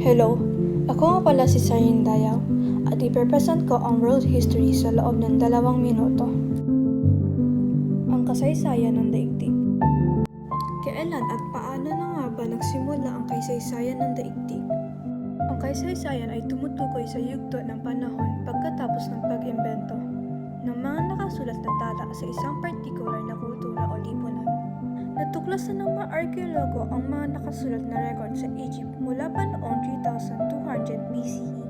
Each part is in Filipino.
Hello, ako nga pala si Sarin Dayaw at ipepresent ko ang world history sa loob ng 2 minuto. Ang kasaysayan ng daigdig. Kailan at paano na nga ba nagsimula ang kasaysayan ng daigdig? Ang kasaysayan ay tumutukoy sa yugto ng panahon pagkatapos ng pag-imbento ng mga nakasulat na tala sa isang partikular na kultura o lipunan. Natuklasan ng mga arkeologo ang mga nakasulat na record sa Egypt mula pa noong 3200 BCE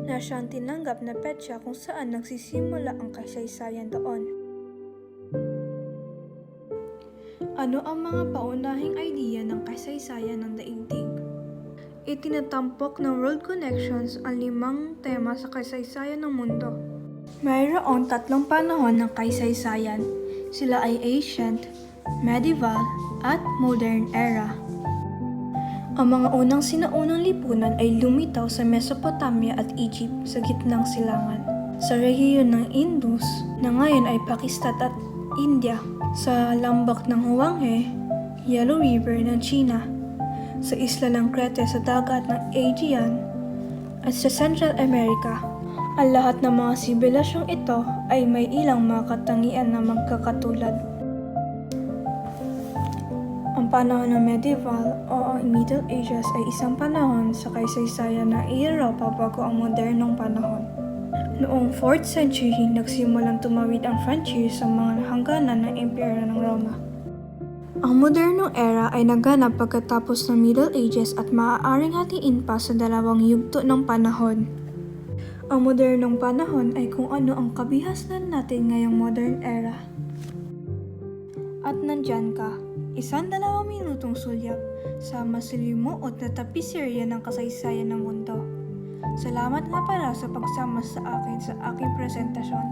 na siyang tinanggap na petsa kung saan nagsisimula ang kasaysayan doon. Ano ang mga paunahing idea ng kasaysayan ng daigdig? Itinatampok ng World Connections ang 5 tema sa kasaysayan ng mundo. Mayroong 3 panahon ng kasaysayan. Sila ay ancient, medieval, at modern era. Ang mga unang sinaunang lipunan ay lumitaw sa Mesopotamia at Egypt sa gitnang silangan, sa rehiyon ng Indus na ngayon ay Pakistan at India, sa lambak ng Huanghe, Yellow River ng China, sa isla ng Crete sa dagat ng Aegean, at sa Central America. Ang lahat ng mga sibilasyong ito ay may ilang mga katangian na magkakatulad. Ang panahon ng medieval o ang Middle Ages ay isang panahon sa kasaysayan ng Europa bago ang modernong panahon. Noong 4th century, nagsimulang tumawid ang frontier sa mga hangganan ng Imperyo ng Roma. Ang modernong era ay naganap pagkatapos ng Middle Ages at maaaring hatiin pa sa 2 yugto ng panahon. Ang modernong panahon ay kung ano ang kabihasnan natin ngayong modern era. At nandyan ka, isang 2 minutong sulyap sa masalimuot na tapiserya ng kasaysayan ng mundo. Salamat nga pala sa pagsama sa akin sa aking presentasyon.